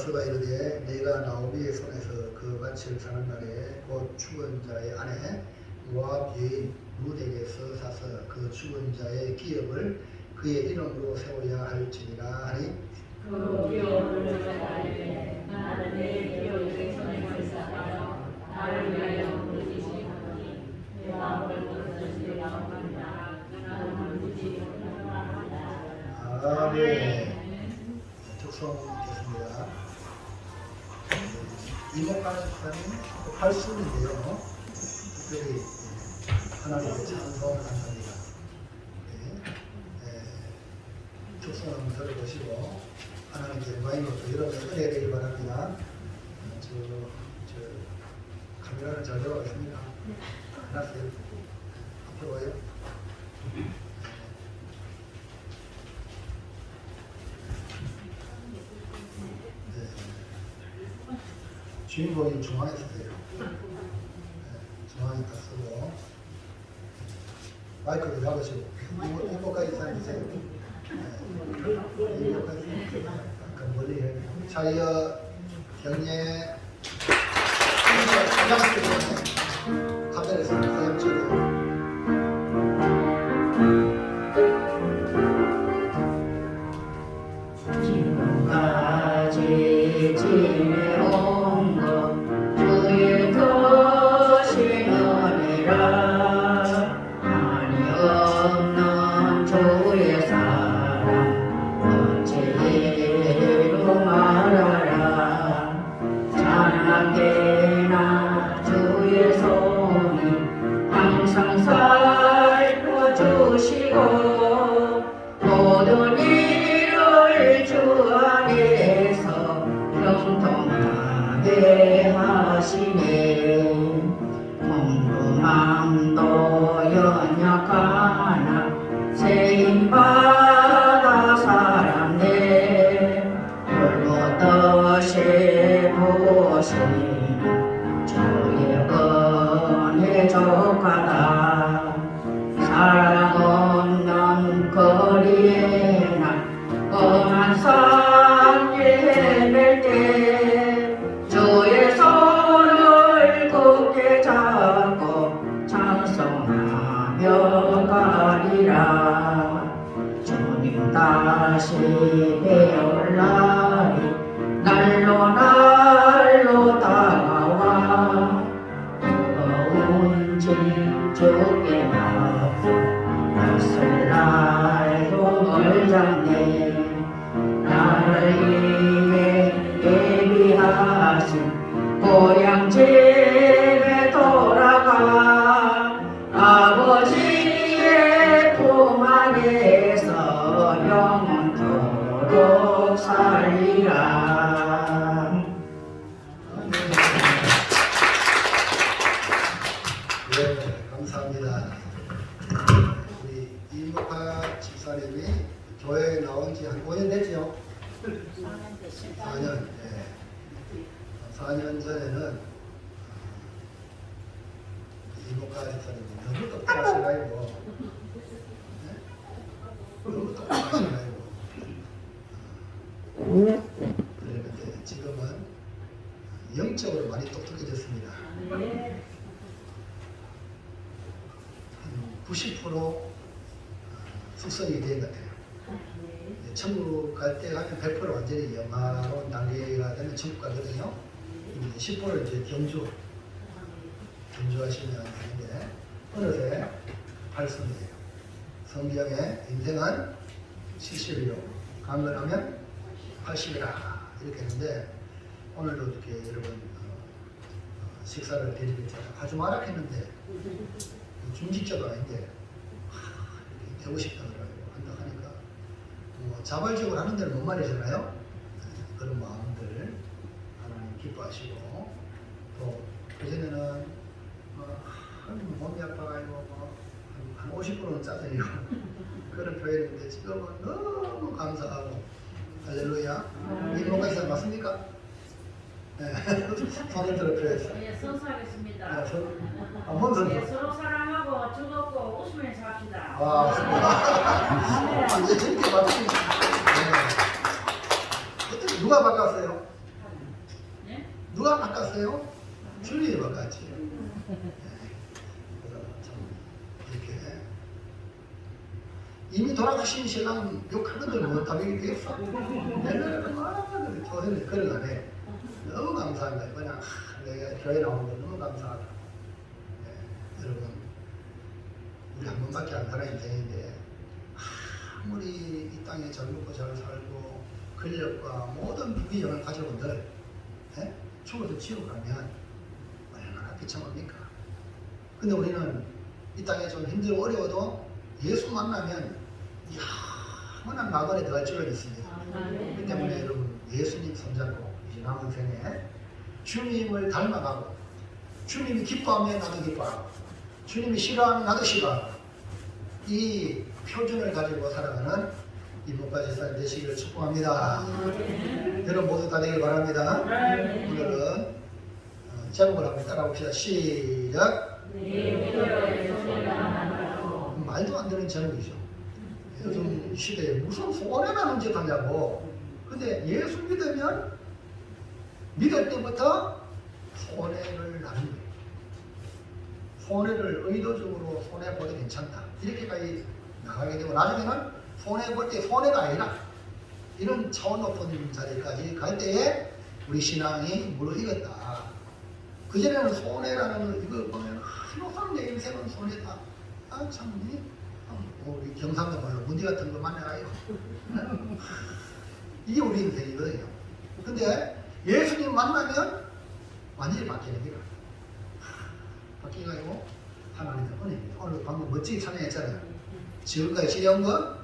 여호수아가 이르되 내가 나오미의 손에서 그 밭을 사는 날에 곧 죽은 자의 아내 모압 여인 룻에게서 사서 그 죽은 자의 기업을 그의 이름으로 세워야 할지니라 하니 그 기업을 세워야 나는 내 기업의 손에서 사하여 나를 위하여 부르시니 내 마음을 부르시되 나옵니다. 나는 부르지 못합니다. 아멘. 적성했습니다. 이목관 집사님 8순인데요. 특별히 하나님의 찬송을 합니다. 적성을 한번 들어보시고 하나님께 영광이로부터 여러분 은혜 되길 바랍니다. 저 카메라를 잘 들어가겠습니다. 알았어요? 앞으로 와요. 주인공이 중앙에 서세요. 중앙에 다 쓰고 마이크를 잡으시고 이거까지 사주세요. 이거까지 약간 멀리 해요. 자이어 경례 사장님께서 카메라에서 사장님처럼 지금까지 지내온 것 주의 크신 은혜라 한이 없는 주의 사랑 어찌 이루 말하라 찬양되나 주의 손이 항상 살펴주시고 모든 일을 주 안에서 형통하게 하시네 몸도 마음도 연약하나 세임받아 살았네 홀로 떠시 보신 주의 은혜 족하다 사랑 없는 거리에 난 험한 산길 헤맬 때 주의 손을 굳게 잡고 찬송하며 가리라 주님 다시 배울 날이 날로 날로 다가와 무거운 짐 주께 맡고 낯설 날도 멀잖네 나를 위해 예비하신 고향 집에 돌아가 아버지의 품 안에서 영원토록 살리라. 네, 감사합니다. 우리 이목화 집사님이 교회에 나온 지 한 5년 됐죠? 4년 됐습니다. 4년, 예. 4년 전에는 이목화 집사님이 너무 똑똑하시가지고 너무 똑똑하시가지고 그런데 지금은 영적으로 많이 똑똑해졌습니다. 한 90% 숙성이 된 것 같아요. 천국 갈 때 가면 100% 완전히 영화로운 단계가 되면 천국 가거든요. 10%를 이제 견주하시면 되는데 어느새 8순이에요. 성경에 인생은 70이요. 강건하면 80이라 이렇게 했는데 오늘도 이렇게 여러분 식사를 드리겠죠. 아주 마락했는데 중직자도 아닌데 이렇게 되고 싶다더라고요. 한다 하니까 자발적으로 하는 데는 못 말이잖아요. 그런 마음들 하나님 기뻐하시고 또 그전에는 몸이 아파가지고 한 50%는 짜증이고 그런 표현인데 지금은 너무 감사하고 할렐루야. 이목가 이사 맞습니까? 네. 손을 들어 표현했어요. 예, 선수하겠습니다. 네, 뭔 선수? 예, 서로 사랑하고 즐겁고 웃으면서 합시다. 아, 맞습니다. 이제 이렇게 바뀌니. 네. 어떻게 누가 바꿨어요? 누가 바꿨어요? 주님이 바꿨지. 그래서 참 이렇게 이미 돌아가신 신랑 욕하는들 못하게 되겠어. 옛날에는 많은 교회를 걸어가네. 너무 감사한 거예요. 그냥 내가 교회 나오는 거 너무 감사하다. 여러분, 우리 한 번밖에 안 살아 인생인데 아무리 이 땅에 잘 먹고 잘 살고 권력과 모든 부귀영을 가져온들 죽어도 지옥 가면 얼마나 비참합니까? 근데 우리는 이 땅에 좀 힘들고 어려워도 예수 만나면 영원한 낙원에 들어갈 줄은 있습니다. 그렇기 때문에 여러분 예수님 손잡고 이제 남은 생에 주님을 닮아가고 주님이 기뻐하면 나도 기뻐하고 주님이 싫어하면 나도 싫어하고 이 표준을 가지고 살아가는 이목까지 살 되시기를 축복합니다. 여러분 모두 다 되길 바랍니다. 오늘은 제목을 한번 따라봅시다. 시작. 말도 안 되는 제목이죠. 요즘 시대에 무슨 손해라는 짓 하냐고. 근데 예수 믿으면 믿을 때부터 손해를 나는 거예요. 손해를 의도적으로 손해보도 괜찮다. 이렇게까지 나가게 되고 나중에는 손해볼 때 손해가 아니라 이런 차원 높은 자리까지 갈 때에 우리 신앙이 무르익었다. 그전에는 손해라는 이걸 보면 항상 내 인생은 손해다. 참 우리 경상도 말로 문제 같은 거 만나요. 이게 우리 인생이거든요. 근데 예수님 만나면 완전히 바뀌는 거예요. 바뀌가지고 하나님의 은혜입니다. 오늘 방금 멋지게 찬양했잖아요. 지금까지 지려온 거,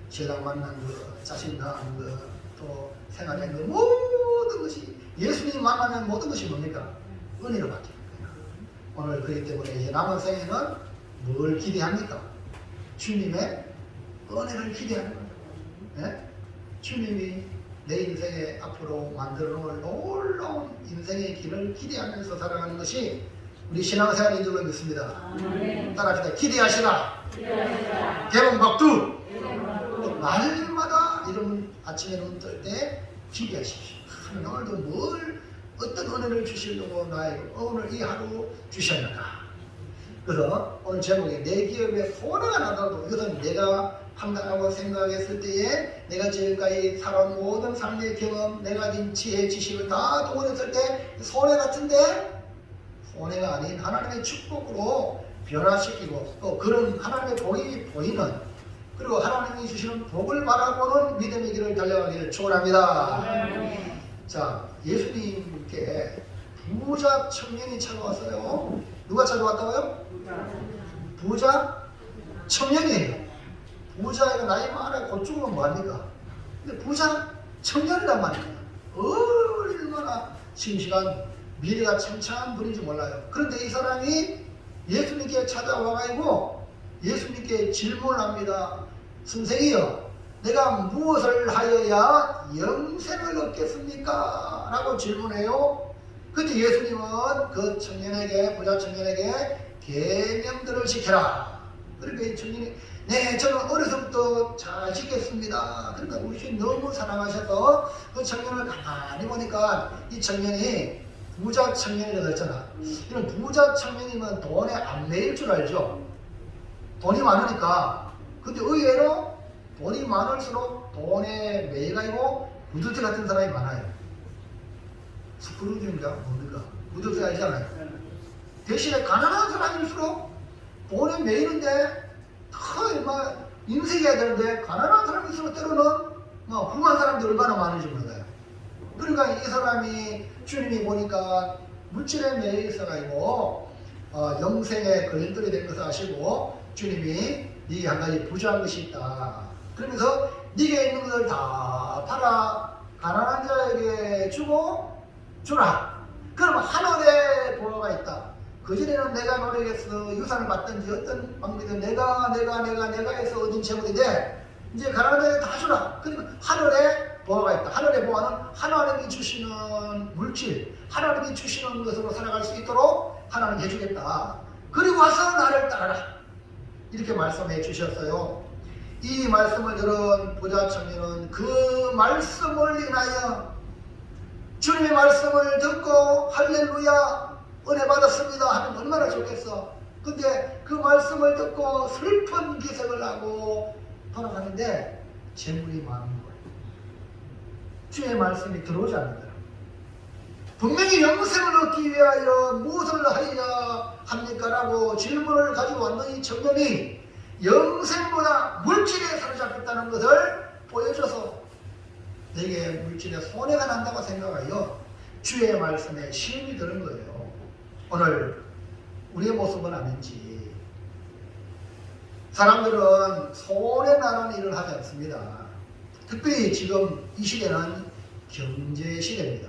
신랑 만난 거, 자신 낳은 거, 또 생활한 거, 모든 것이 예수님 만나면 모든 것이 뭡니까? 은혜로 바뀝니다. 오늘 그렇기 때문에 이제 남은 생에는 뭘 기대합니까? 주님의 은혜를 기대하는 거예요. 네? 주님이 내 인생에 앞으로 만들어 놓을 놀라운 인생의 길을 기대하면서 살아가는 것이 우리 신앙생활인 줄로 믿습니다. 따라합시다. 기대하시라. 개봉박두. 날마다 이런 아침에 눈 뜰 때 기대하십시오. 오늘도 어떤 은혜를 주시려고 나에게 오늘 이 하루 주셨는가. 그래서 오늘 제목에 내 기업에 손해가 나더라도 이것은 내가 판단하고 생각했을 때에 내가 지금까지 살아온 모든 삶의 경험, 내가 가진 지혜, 지식을 다 동원했을 때 손해 같은데 손해가 아닌 하나님의 축복으로 변화시키고 또 그런 하나님의 복이 보이는 그리고 하나님이 주시는 복을 바라보는 믿음의 길을 달려가기를 축원합니다. 자, 예수님께 부자 청년이 찾아왔어요. 누가 찾아왔다고요? 부자 청년이에요. 부자가 나이 많아 곧 죽으면 뭐합니까? 근데 부자 청년이란 말이에요. 얼마나 싱싱한 미래가 창창한 분인지 몰라요. 그런데 이 사람이 예수님께 찾아와가지고 예수님께 질문을 합니다. 선생이여, 내가 무엇을 하여야 영생을 얻겠습니까? 라고 질문해요. 그때 예수님은 그 청년에게, 부자 청년에게 계명들을 지켜라. 그러니까 이 청년이 네, 저는 어려서부터 잘 지켰습니다. 그러니까 우리 주님 너무 사랑하셔서 그 청년을 가만히 보니까 이 청년이 부자 청년이라고 했잖아. 이런 부자 청년이면 돈에 안 매일 줄 알죠? 돈이 많으니까. 근데 의외로 돈이 많을수록 돈에 매여가지고 구두쇠 같은 사람이 많아요. 스크루지인가 뭡니까? 구두쇠 알잖아요. 대신에 가난한 사람일수록 돈에 매이는데 막 인색해야 되는데 가난한 사람일수록 때로는 훌륭한 사람들이 얼마나 많은지 몰라요. 그러니까 이 사람이 주님이 보니까 물질에 매여 있어가지고 영생에 걸림돌이 된 것을 아시고 주님이 네게 한 가지 부조한 것이 있다. 그러면서 네게 있는 것을 다 팔아 가난한 자에게 주고 주라. 그러면 하늘에 보화가 있다. 그전에는 내가 노력해서 유산을 받든지 어떤 방법이든 내가 해서 얻은 재물인데 이제 가난한 자에게 다 주라. 그러면 하늘에 보화가 있다. 하늘의 보화는 하나님이 주시는 물질, 하나님이 주시는 것으로 살아갈 수 있도록 하나님 해주겠다. 그리고 와서 나를 따라라. 이렇게 말씀해 주셨어요. 이 말씀을 들은 부자 청년은 그 말씀을 인하여 주님의 말씀을 듣고 할렐루야 은혜 받았습니다 하면 얼마나 좋겠어. 근데 그 말씀을 듣고 슬픈 기색을 하고 돌아가는데 재물이 많은 거예요. 주의 말씀이 들어오지 않는 거예요. 분명히 영생을 얻기 위하여 무엇을 하여야 합니까? 라고 질문을 가지고 왔는 이 청년이 영생보다 물질에 사로잡혔다는 것을 보여줘서 내게 물질에 손해가 난다고 생각하여 주의 말씀에 시험이 드는 거예요. 오늘 우리의 모습은 아닌지. 사람들은 손해나는 일을 하지 않습니다. 특별히 지금 이 시대는 경제 시대입니다.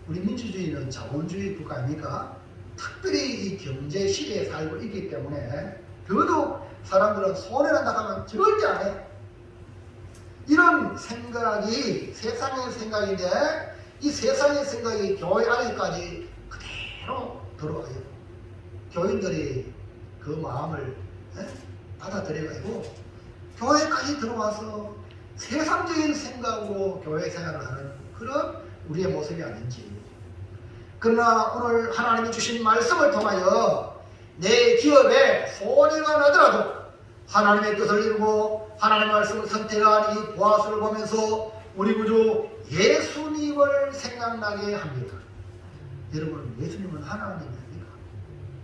우리 민주주의는 자본주의 국가 아닙니까? 특별히 이 경제 시대에 살고 있기 때문에 더더욱 사람들은 손해난다 하면 절대 안 해. 이런 생각이 세상의 생각인데 이 세상의 생각이 교회 안에까지 그대로 들어와요. 교인들이 그 마음을 받아들여가지고 교회까지 들어와서 세상적인 생각으로 교회 생활을 하는 그런 우리의 모습이 아닌지. 그러나 오늘 하나님이 주신 말씀을 통하여 내 기업에 손해가 나더라도 하나님의 뜻을 이루고 하나님의 말씀을 선택한 이 보아스를 보면서 우리 구주 예수님을 생각나게 합니다. 여러분, 예수님은 하나님 아닙니까?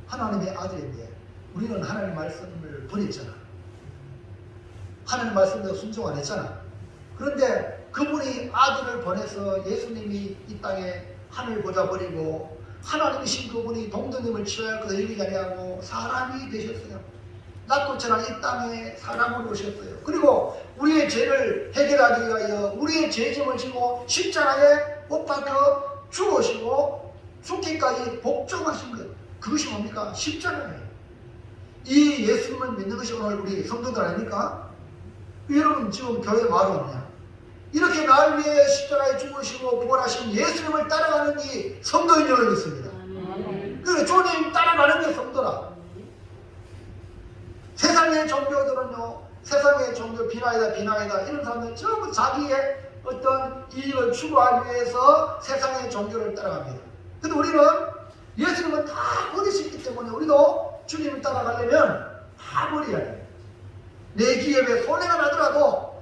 하나님의 아들인데 우리는 하나님의 말씀을 버렸잖아. 하나님의 말씀대로 순종 안 했잖아. 그런데 그분이 아들을 보내서 예수님이 이 땅에 하늘 보좌 버리고 하나님이신 그분이 동정님을 취할 것을 여기지 아니하고 사람이 되셨어요. 낮고 천한 이 땅에 사람으로 오셨어요. 그리고 우리의 죄를 해결하기 위하여 우리의 죄짐을 지고 십자가에 못 박혀 죽으시고 죽기까지 복종하신 것. 그것이 뭡니까? 십자가예요. 이 예수님을 믿는 것이 오늘 우리 성도들 아닙니까? 여러분 지금 교회 말은 없냐? 이렇게 날 위해 십자가에 죽으시고 부활하신 예수님을 따라가는 이 성도인 여러분 있습니다. 그 주님 따라가는 게 성도라. 세상의 종교들은요, 세상의 종교 비나이다 이런 사람들은 전부 자기의 어떤 이익을 추구하기 위해서 세상의 종교를 따라갑니다. 근데 우리는 예수님은 다 버리셨기 때문에 우리도 주님을 따라가려면 다 버려야 돼요. 내 기업에 손해가 나더라도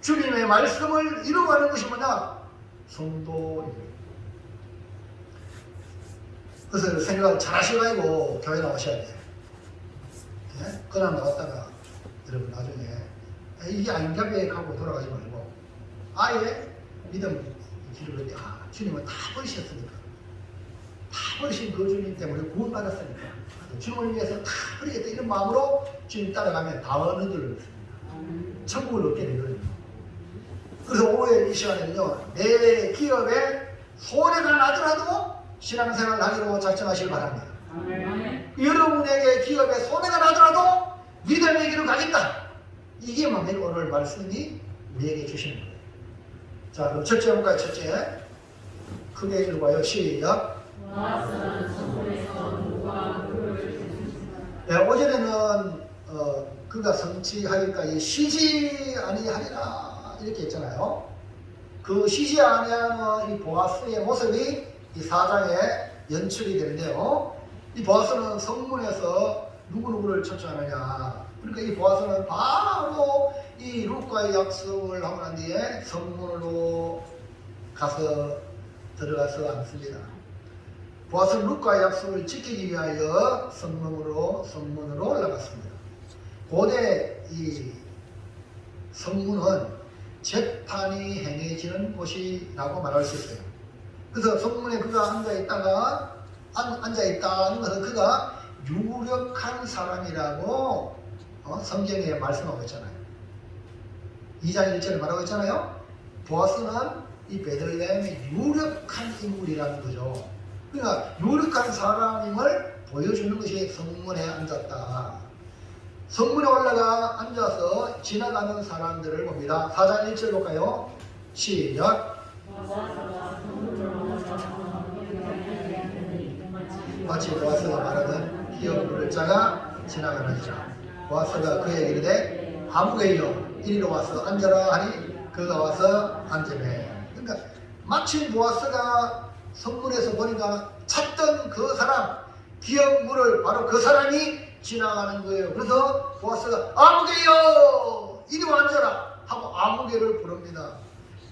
주님의 말씀을 이루어가는 것이 뭐냐? 성도입니다. 그래서 생각을 잘 하셔가지고 교회 나오셔야 돼요. 네? 그냥 나왔다가 여러분 나중에 이게 아닌가 하고 돌아가지 말고 아예 믿음 길을 걷지. 주님은 다 버리셨으니까, 다 버리신 그 주님 때문에 구원받았으니까 주님을 위해서 다 버리겠다 이런 마음으로 주님 따라가면 다 얻는 줄로 믿습니다. 천국을 얻게 되거든요. 그래서 오늘 이 시간에는요, 내 기업에 손해가 나더라도 신앙생활을 하기로 작정하시길 바랍니다. 여러분에게 기업에 손해가 나더라도 믿음의 길을 가겠다. 이게 뭡니까? 오늘 말씀이 우리에게 주시는 거예요. 자, 그럼 첫째 해볼까요? 첫째. 크게 읽어봐요. 시작. 네, 오전에는 그가 성취하기까지 쉬지 아니하리라 이렇게 했잖아요. 그 쉬지 아니하는 이 보아스의 모습이 이 4장에 연출이 되는데요. 이 보아스는 성문에서 누구누구를 초청하느냐. 그러니까 이 보아스는 바로 이 룻과의 약속을 하고 난 뒤에 성문으로 들어가서 앉습니다. 보아스는 룻과의 약속을 지키기 위하여 성문으로 올라갔습니다. 고대 이 성문은 재판이 행해지는 곳이라고 말할 수 있어요. 그래서 성문에 그가 앉아있다는 것은 그가 유력한 사람이라고 성경에 말씀하고 있잖아요. 2장 1절에 말하고 있잖아요. 보아스는 이 베들레헴의 유력한 인물이라는 거죠. 그러니까 유력한 사람임을 보여주는 것이 성문에 앉았다. 성문에 올라가 앉아서 지나가는 사람들을 봅니다. 4장 1절 볼까요? 시작. 마치 보아스가 말하던 기업 부를 자가 지나가는지라. 보아스가 그에게 이르되 아무개여 이리로 와서 앉아라 하니 그가 와서 앉으매. 그러니까 마치 보아스가 성문에서 보니까 찾던 그 사람, 기업물을 바로 그 사람이 지나가는 거예요. 그래서 보아스가 아무개여 이리 앉아라 하고 아무개를 부릅니다.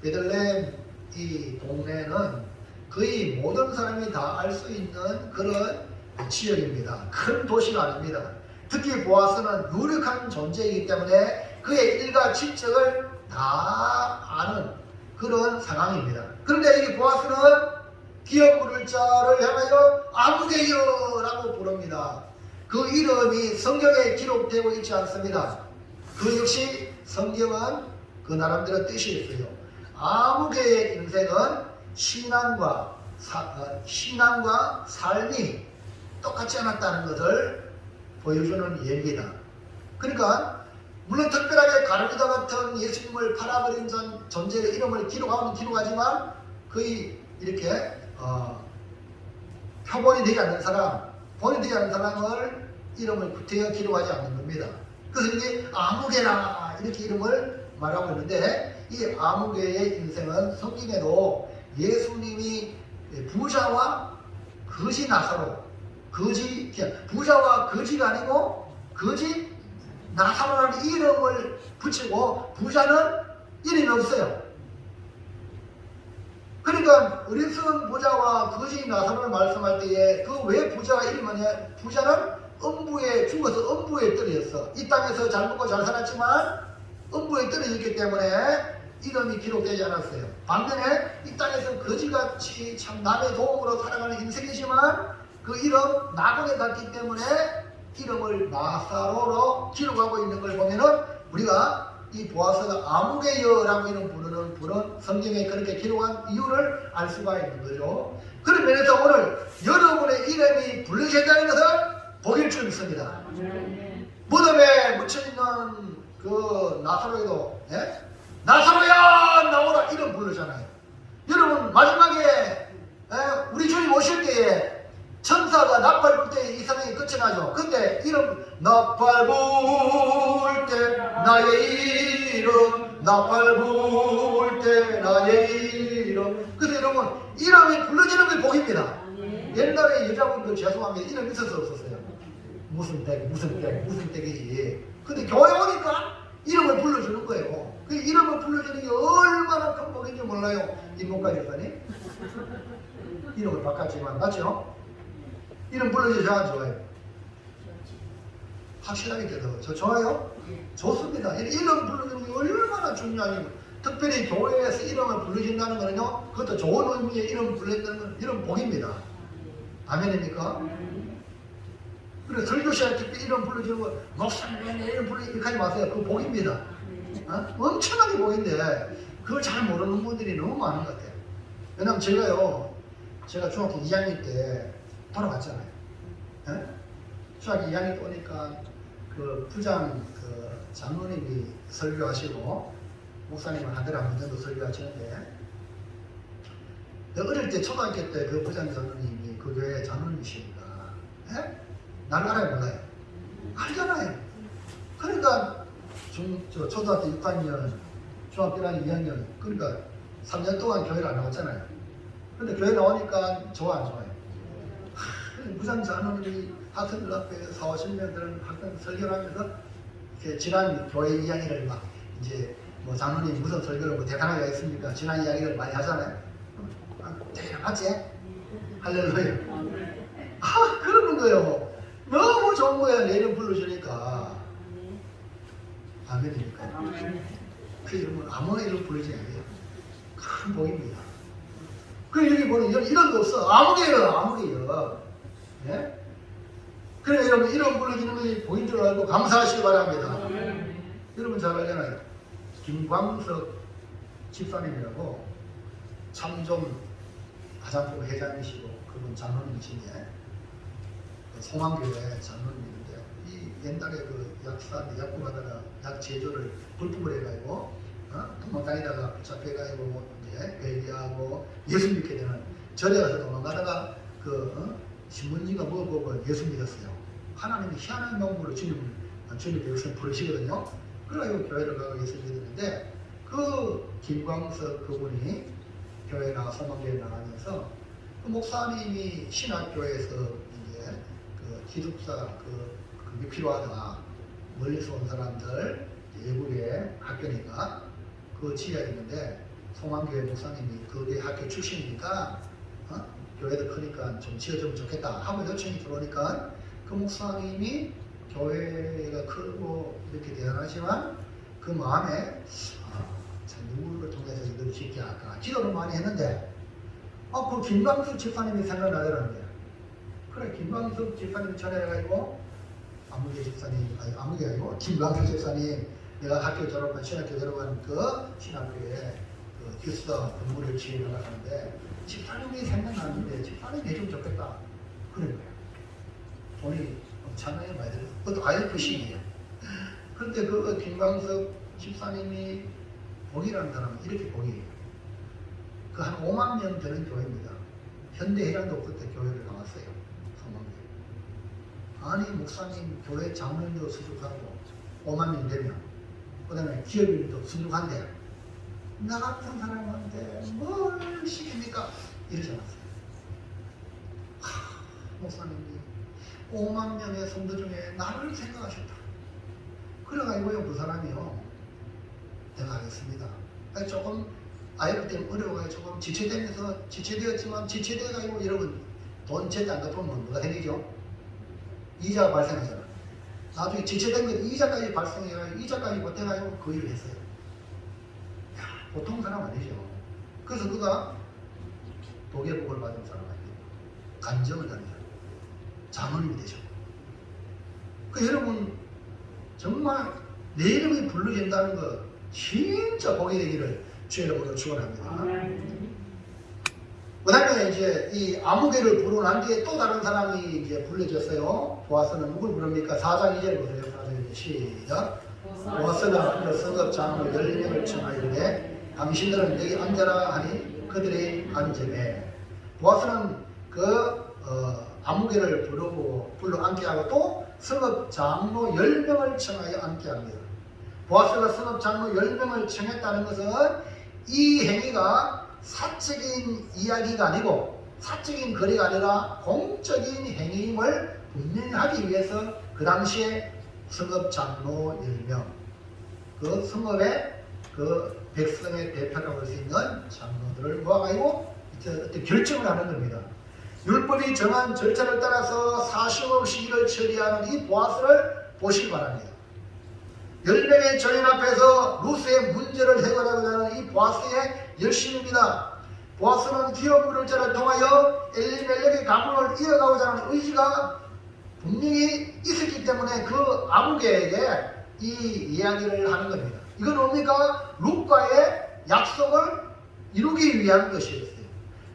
베들레헴 이 동네는 거의 모든 사람이 다 알 수 있는 그런 지역입니다. 큰 도시가 아닙니다. 특히 보아스는 유력한 존재이기 때문에 그의 일가 친척을 다 아는 그런 상황입니다. 그런데 이 보아스는 기업 부를 자를 향하여 아무개여라고 부릅니다. 그 이름이 성경에 기록되고 있지 않습니다. 그 역시 성경은 그 나름대로 뜻이 있어요. 아무개의 인생은 신앙과 삶이 똑같지 않았다는 것을 보여주는 예입니다. 그러니까 물론 특별하게 가룟유다 같은 예수님을 팔아버린 존재의 이름을 기록하면 기록하지만 거의 이렇게 표본이 되지 않는 사람, 본이 되지 않는 사람을 이름을 구태여 기록하지 않는 겁니다. 그래서 이게 아무개라 이렇게 이름을 말하고 있는데 이 아무개의 인생은 성경에도 예수님이 부자와 거지 나사로, 부자와 거지가 아니고 거지 나사로라는 이름을 붙이고 부자는 이름이 없어요. 그러니까 어리석은 부자와 거지 나사로를 말씀할 때에 그 왜 부자가 이름이 뭐냐? 부자는 죽어서 음부에 떨어졌어. 이 땅에서 잘 먹고 잘 살았지만 음부에 떨어졌기 때문에 이름이 기록되지 않았어요. 반면에 이 땅에서 거지같이 참 남의 도움으로 살아가는 인생이지만 그 이름 나그네 같기 때문에 이름을 나사로로 기록하고 있는 걸 보면은 우리가 이 보아스가 아무개여라고 이름 부르는 성경에 그렇게 기록한 이유를 알 수가 있는 거죠. 그런 면에서 오늘 여러분의 이름이 불려진다는 것을 복일 줄 믿습니다. 무덤에 묻혀있는 그 나사로에도 나사로야 나오라 이름 부르잖아요. 여러분 마지막에 우리 주님 오실 때에 천사가 나팔 불 때 이 사랑이 끝이 나죠. 근데 이름 나팔 불 때 나의 이름 나팔 불 때 나의 이름. 그래서 여러분 이름이 불러지는 게 복입니다. 옛날에 여자분들 죄송합니다. 이름 있었어 없었어요? 무슨 댁이지. 근데 교회 오니까 이름을 불러주는 거예요. 그 이름을 불러주는 게 얼마나 큰 복인지 몰라요. 임목가 여사님 이름을 바꿨지만 맞죠? 이름 불러주셔서 저 안 좋아요? 확실하게 되더라고요. 저 좋아요? 좋습니다. 이름 불러주는 게 얼마나 중요한지. 특별히 교회에서 이름을 불러준다는 거는요, 그것도 좋은 의미의 이름 불러준다는 건 이름 복입니다. 아멘입니까? 그래서 설교 시간에 특별히 이름 불러주는 거, 목사님 이름 불러주는 거 하지 마세요. 그거 복입니다. 엄청나게 복인데 그걸 잘 모르는 분들이 너무 많은 것 같아요. 왜냐면 제가 중학교 2학년 때 돌아갔잖아요. 중학교 2학년 때 오니까 그 부장 그 장로님이 설교하시고 목사님은 한 달에 한 번 정도 설교하시는데 어릴 때 초등학교 때 그 부장 장로님이 그 교회 장로님이십니다. 나를 알아요 몰라요? 알잖아요. 그러니까 초등학교 6학년, 중학교 1학년, 2학년 그러니까 3년 동안 교회를 안 나왔잖아요. 근데 교회 나오니까 좋아 안 좋아요? 부장 장로님이 학생들 앞에 40-50명들은 학생 설교를 하면서 지난 교회 이야기를 막 이제 뭐 장로님 무슨 설교를 뭐 대단하게 했습니까? 지난 이야기를 많이 하잖아요. 맞지? 할렐루야. 그러는 거예요. 너무 좋은 거야. 내 이름 불러주니까. 아멘입니까? 그 이름은 아무나 이름 부르지 않아요. 큰 복입니다. 그래 여기 보면 이름도 없어. 아무개요. 예? 그래 여러분 이름 불러주는 것이 복인 줄 알고 감사하시기 바랍니다. 여러분 잘 알잖아요. 김광석 집사님이라고 참좀 가장포 회장이시고 그분 장로님이신데 송암교회 장로님인데 이 옛날에 그 약사한테 약국하다가 약 제조를 불법을 해가지고 도망다니다가 붙잡혀가지고 이제 회개하고 예수 믿게 되는 절에 가서 도망가다가 신문지가 뭐 보고 예수 믿었어요. 하나님이 희한한 명목으로 주님의 백성 부르시거든요. 그래가지고 교회를 가고 예수 믿었는데 그 김광석 그분이 교회 나가서 성교회 나가면서 그 목사님이 신학교에서 이제 그 기숙사 그게 필요하다. 멀리서 온 사람들 외국의 학교니까 그 지어야 되는데 송암교회 목사님이 그게 학교 출신이니까 교회도 크니까 좀 지어주면 좋겠다 하고 요청이 들어오니까 그 목사님이 교회가 크고 이렇게 대단하지만 그 마음에 참 누구를 통해서 이걸 짓게 할까 기도를 많이 했는데 그 김광석 집사님이 생각나더라는 거야. 그래 김광석 집사님 전화해가지고 아무개 집사님 아니 아무개 아니고 김광석 집사님 내가 학교 졸업한 신학교 졸업한 그 신학교에 그 기숙사 건물을 지으려고 하는데 집사님이 생각나는데 집사님이 해주면 좋겠다 그런 거야. 돈이 엄청나게 많이 들어. 그것도 IFC이에요. 그런데 그 김광석 집사님이 복이라는 사람은 이렇게 복이에요. 그 한 5만 명 되는 교회입니다. 현대회장도 그때 교회를 나왔어요. 성남교회. 아니 목사님 교회 장로님도 수족하고 5만 명 되면 그 다음에 기업인도 수족한데 나 같은 사람한테 뭘 시킵니까? 이러지 않았어요. 목사님이 5만 명의 성도 중에 나를 생각하셨다. 그래가지고요 그 사람이요 내가 하겠습니다. 조금 IF 때문에 어려워가지고 조금 지체되면서 지체되었지만 지체되어가지고 여러분 돈 제때 안 갚으면 뭐가 생기죠? 이자가 발생하잖아. 나중에 지체된 게 이자까지 발생해가지고 이자까지 못해가지고 그 일을 했어요. 야, 보통 사람 아니죠. 그래서 그가 도계복을 받은 사람 아니에요. 간정을 다니죠. 장원이 되죠. 그 여러분 정말 내 이름이 불러진다는 거 진짜 복이 되기를 주의 이름으로 축원합니다. 그 다음에 이제 이 아무개를 부르고 난 뒤에 또 다른 사람이 이제 불려졌어요. 보아스는 누굴 부릅니까? 4장 2절 보세요. 4장 2절 시작. 보아스가 성읍 장로 10명을 청하이르되 당신들은 여기 앉아라 하니 그들이 앉으매 보아스는 아무개를 불러 앉게 하고 또 성읍 장로 10명을 청하여 앉게 합니다. 보아스가 성읍 장로 10명을 청했다는 것은 이 행위가 사적인 이야기가 아니고 사적인 거래가 아니라 공적인 행위임을 분명히 하기 위해서 그 당시에 성읍 장로 10명 그 성읍의 그 백성의 대표라고 할 수 있는 장로들을 모아가지고 결정을 하는 겁니다. 율법이 정한 절차를 따라서 사심 없이 일을 처리하는 이 보아스를 보시기 바랍니다. 10명의 저인 앞에서 루스의 문제를 해결하고자 하는 이 보아스의 열심입니다. 보아스는 기업 물을자를 통하여 엘리멜렉의 가문을 이어가고자 하는 의지가 분명히 있었기 때문에 그 아무개에게 이 이야기를 하는 겁니다. 이건 뭡니까? 룻과의 약속을 이루기 위한 것이었어요.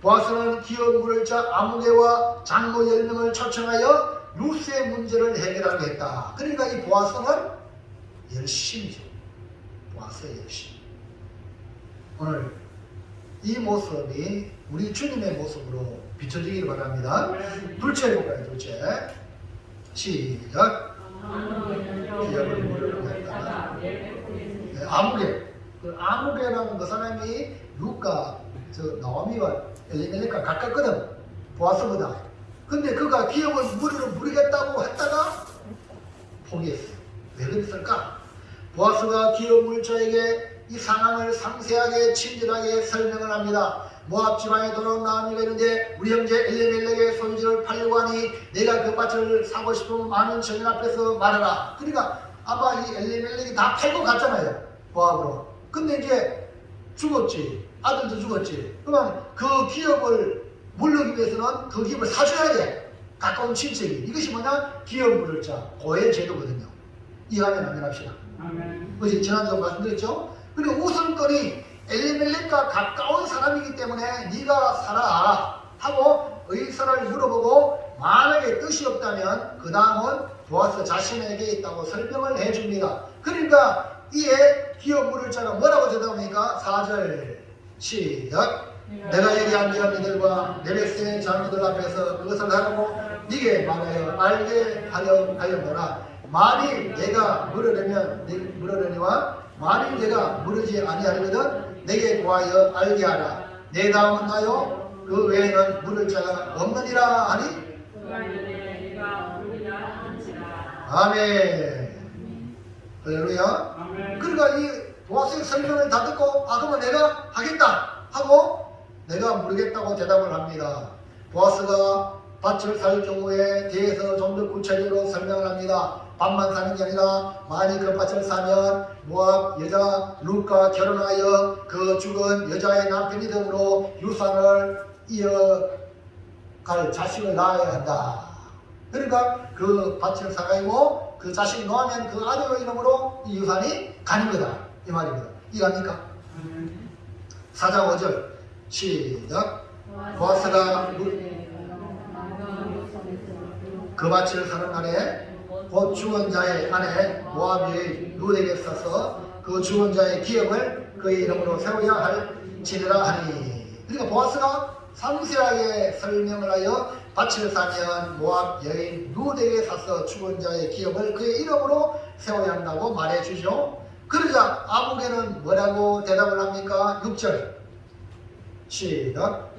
보아스는 기업 물을자 아무개와 장로 10명을 초청하여 루스의 문제를 해결하게 했다. 그러니까 이 보아스는 열심이죠. 보아스의 열심. 오늘 이 모습이 우리 주님의 모습으로 비춰지기를 바랍니다. 둘째 해볼까요? 둘째. 시작. 기업을 물으려고 했다가 아무개. 그 아무개라는 그 사람이 룻과 나오미와 엘리멜렉과 가깝거든. 보아스보다. 근데 그가 기업을 물으겠다고 했다가 포기했어요. 왜 그랬을까? 보아스가 기업 물자에게 이 상황을 상세하게 친절하게 설명을 합니다. 모압 지방에 돌아온 나오미가 있는데 우리 형제 엘리멜렉의 소유지를 팔려고 하니 내가 그 밭을 사고 싶으면 많은 정인 앞에서 말해라. 그러니까 아마 이 엘리멜렉이 다 팔고 갔잖아요. 모압으로. 근데 이제 죽었지. 아들도 죽었지. 그러면 그 기업을 물르기 위해서는 그 기업을 사줘야 돼. 가까운 친척이. 이것이 뭐냐? 기업 물을 자. 고해 제도거든요. 이해하면 안 합시다. 어제 지난주에 말씀드렸죠? 그리고 우선권이 엘리멜렉과 가까운 사람이기 때문에 네가 사라 하고 의사를 물어보고 만약에 뜻이 없다면 그 다음은 보아스 자신에게 있다고 설명을 해줍니다. 그러니까 이에 기업 물을 자가 뭐라고 대답합니까? 4절 시작. 내가 얘기한 자들과 내 백성의 장로들 앞에서 그것을 하라고 네게 말하여 알게 하려노라. 만일 내가 물으려니와 만일 내가 물으지 아니하려거든 내게 구하여 알게 하라. 내 다음은 나요 그 외에는 물을 자가 없느니라 하니 그가 이르되 네가 우리가 한지라. 아멘. 할렐루야. 그러니까 이 보아스의 설명을 다 듣고 그러면 내가 하겠다 하고 내가 모르겠다고 대답을 합니다. 보아스가 밭을 살 경우에 대해서 좀 더 구체적으로 설명을 합니다. 밭만 사는 게 아니라 만약 그 밭을 사면 모압 여자 룻과 결혼하여 그 죽은 여자의 남편이 됨으로 유산을 이어갈 자식을 낳아야 한다. 그러니까 그 밭을 사가지고 그 자식을 놓으면 그 아들의 이름으로 이 유산이 가는 거다 이 말입니다. 이해합니까? 4장 5절 시작. 보아스가 그 밭을 사는 날에 곧 죽은 자의 아내 모압의 룻에게 써서 그 죽은 자의 기업을 그의 이름으로 세워야 할지니라 하니. 그러니까 보아스가 상세하게 설명을 하여 밭을 사면 모압 여인 룻에게 사서 죽은 자의 기업을 그의 이름으로 세워야 한다고 말해주죠. 그러자 아무개는 뭐라고 대답을 합니까? 6절 시작.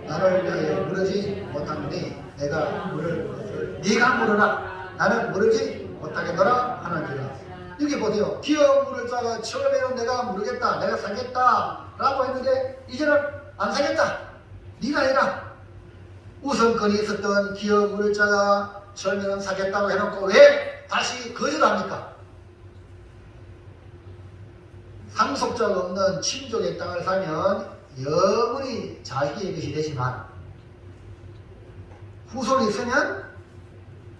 나를 위해 물으지 못하느니 내가 물을 것을 네가 물으라. 나는 물으지 못하겠노라 하는지라. 여기 보세요. 기업 물을 자가 처음에는 내가 모르겠다, 내가 사겠다 라고 했는데 이제는 안 사겠다, 네가 해라. 우선권이 있었던 기업 물을 자가 처음에는 사겠다고 해놓고 왜 다시 거절합니까? 상속자가 없는 친족의 땅을 사면 영원히 자기의 것이 되지만 후손이 있으면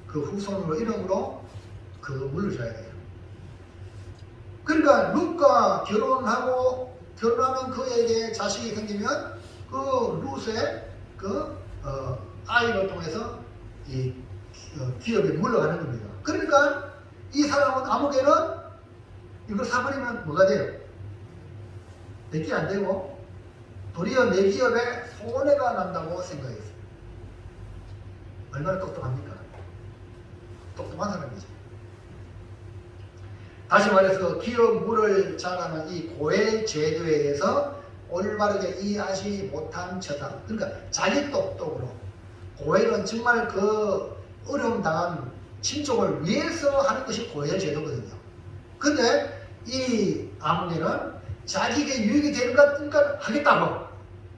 그 후손으로 이름으로 그 물을 줘야 돼요. 그러니까 룻과 결혼하면 그에게 자식이 생기면 그 룻의 아이를 통해서 이 기업이 물러가는 겁니다. 그러니까 이 사람은 아무개는 이걸 사버리면 뭐가 돼요? 내게 안 되고 도리어 내 기업에 손해가 난다고 생각했어요. 얼마나 똑똑합니까? 똑똑한 사람이죠. 다시 말해서 기업 물을 자라는 이 고액 제도에 대해서 올바르게 이해하지 못한 처사. 그러니까 자기 똑똑으로 고액은 정말 그 어려움 당한 친족을 위해서 하는 것이 고액 제도거든요. 근데 이 아무개는 자기에게 유익이 되는 것 같으니까 하겠다고.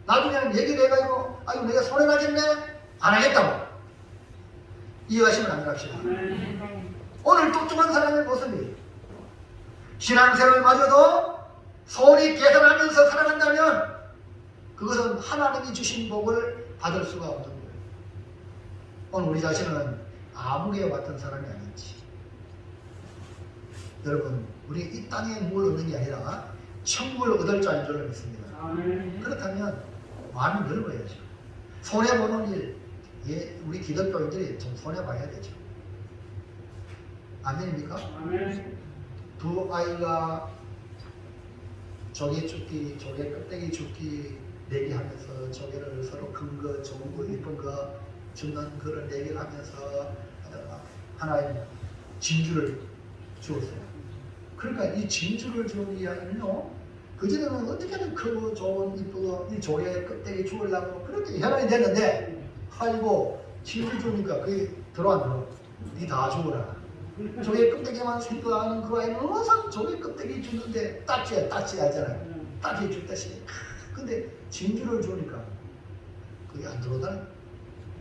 나중에는 얘기를 해가지고 아이고 내가 손해나겠네 안 하겠다고. 이해하시면 안 합시다. 오늘 똑똑한 사람의 모습이 신앙생활마저도 소리 계산하면서 살아간다면 그것은 하나님이 주신 복을 받을 수가 없는 거예요. 오늘 우리 자신은 아무개와 같은 사람이 아닌지. 여러분 우리 이 땅에 뭘 얻는 게 아니라 천국을 얻을 자인 줄 믿습니다. 그렇다면 마음이 넓어야죠. 손해보는 일, 우리 기독교인들이 좀 손해봐야 되죠. 아멘입니까? 두 아이가 조개 줍기, 조개 껍데기 줍기 내기하면서 조개를 서로 큰 거, 좋은 거, 예쁜 거 주는 그런 내기를 하면서 하나의 진주를 주었어요. 그러니까 이 진주를 주는 이야기는요, 그전에는 어떻게든 크고 좋은 이쁘고 이 조개 껍데기 주우려고 그렇게 혈안이 됐는데, 아이고 진주 주니까 그게 들어 안 들어? 니 다 주우라. 조개 껍데기만 생각하는 그 아이는 항상 조개 껍데기 주는데 따찌야 하잖아요. 따찌 줬다시. 근데 진주를 주니까 그게 안 들어오다.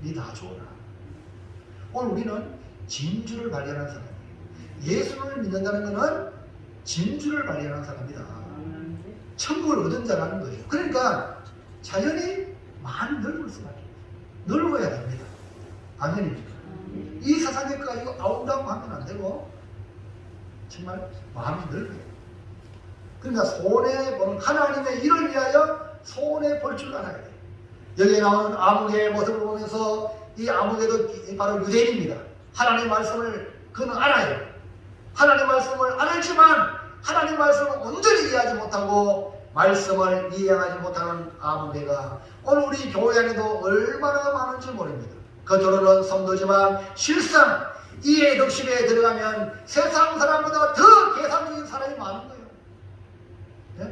니 다 주워라. 오늘 우리는 진주를 발견한 사람이에요. 예수를 믿는다는 것은 진주를 발견한 사람이다. 천국을 얻은 자라는 거예요. 그러니까 자연히 많이 넓을 수밖에 없어요. 넓어야 됩니다. 아멘입니다. 이 세상에 가지고 아웅다웅 하면 안 되고 정말 마음이 넓어요. 그러니까 손해보는 하나님의 일을 위하여 손해볼 줄 알아야 돼요. 여기에 나오는 아무개의 모습을 보면서 이 아무개도 바로 유대인입니다. 하나님의 말씀을 그는 알아요. 하나님의 말씀을 알지만 하나님의 말씀을 온전히 이해하지 못하고 말씀을 이해하지 못하는 아무개가 오늘 우리 교회 안에도 얼마나 많은지 모릅니다. 겉으로는 성도지만 실상 이해 덕심에 들어가면 세상 사람보다 더 계산적인 사람이 많은 거예요. 네?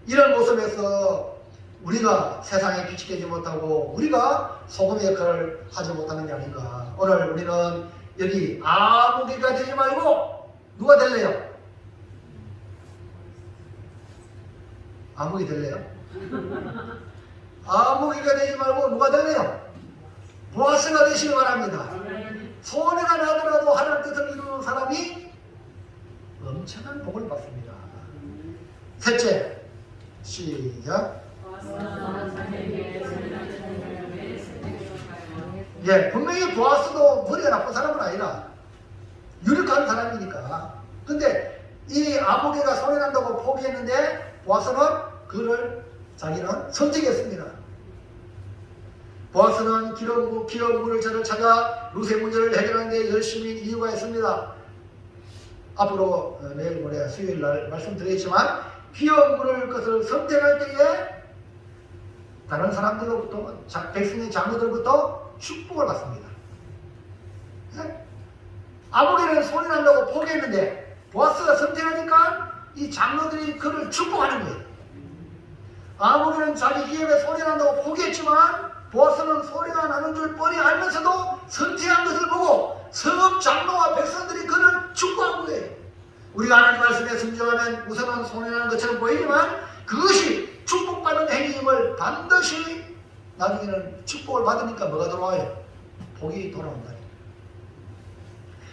이런 모습에서 우리가 세상에 빛이 되지 못하고 우리가 소금의 역할을 하지 못하는 게 아닌가. 오늘 우리는 여기 아무개가 되지 말고 누가 될래요? 아무개 될래요? 아무개가 되지 말고 누가 될래요? 보아스가 되시기 바랍니다. 손해가 나더라도 하나님 뜻을 이루는 사람이 엄청난 복을 받습니다. 셋째, 시작. 예, 분명히 보아스도 머리가 나쁜 사람은 아니라 유력한 사람이니까. 근데 이 아무개가 손해난다고 포기했는데 보아스는 그를 자기는 선택했습니다. 보아스는 기업물을 저를 찾아 루세 문제를 해결하는 데 열심히 이유가 있습니다. 앞으로 내일 모레 수요일 날 말씀드리겠지만 기업물을 것을 선택할 때에 다른 사람들로부터 백성의 장로들부터 축복을 받습니다. 네? 아무개는 손해난다고 포기했는데 보아스가 선택하니까 이 장로들이 그를 축복하는 거예요. 아무개는 자기 기업에 손해난다고 포기했지만 보아스는 소리가 나는 줄 뻔히 알면서도 선택한 것을 보고 성읍 장로와 백성들이 그를 축복한 거예요. 우리가 하나님 말씀에 순종하면 우선은 손해나는 것처럼 보이지만 그것이 축복받는 행위임을 반드시 나중에는 축복을 받으니까 뭐가 돌아와요? 복이 돌아온다.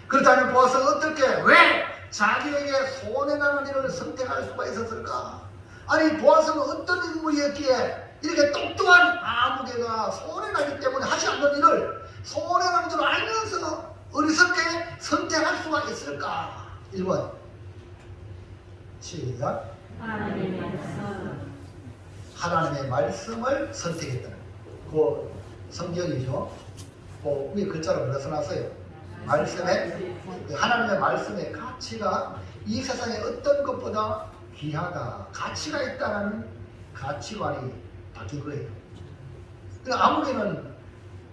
그렇다면 보아스는 어떻게 왜 자기에게 손해나는 일을 선택할 수가 있었을까? 아니 보아스는 어떤 인물이었기에 이렇게 똑똑한 아무개가 손해나기 때문에 하지 않는 일을 손해나는 줄 알면서 어리석게 선택할 수가 있을까? 1번 시작. 하나님의 말씀을 선택했다. 그 성경이죠. 그 위에 글자로 뭐라 써놨어요? 하나님의 말씀의 가치가 이 세상의 어떤 것보다 귀하다, 가치가 있다는 가치관이 바뀐 거예요. 그러니까 아무개는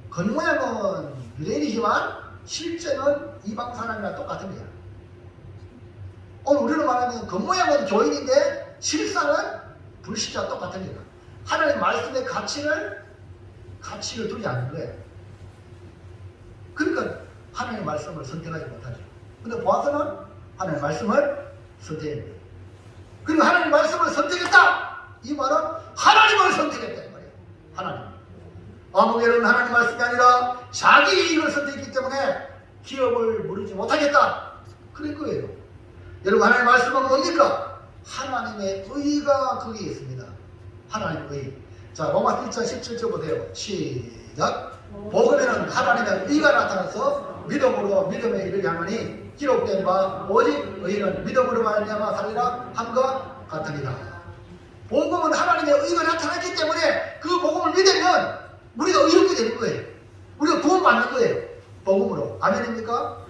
겉모양은 유대인이지만 실제는 이방 사람이랑 똑같은 거야. 오늘 우리로 말하면 겉모양은 교인인데 실상은 불신자와 똑같은 거야. 하나님 말씀의 가치를 두지 않는 거예요. 그러니까 하나님의 말씀을 선택하지 못하죠. 근데 보아스는 하나님의 말씀을 선택했어요. 그리고 하나님의 말씀을 선택했다! 이 말은 하나님을 선택했다 이 말이에요. 하나님. 아무개는 하나님 말씀이 아니라 자기 이익을 선택했기 때문에 기업을 무르지 못하겠다. 그럴 거예요. 여러분 하나님의 말씀은 뭡니까? 하나님의 의가 거기에 있습니다. 하나님의 의. 자, 로마서 1장 17절 보세요. 시작. 복음에는 하나님의 의가 나타나서 믿음으로 믿음에 이르게 하나니 기록된 바 오직 의는 믿음으로 말미암아 살리라 함과 같으니라. 복음은 하나님의 의가 나타났기 때문에 그 복음을 믿으면 우리가 의롭게 되는 거예요. 우리가 구원받는 거예요. 복음으로. 아멘입니까?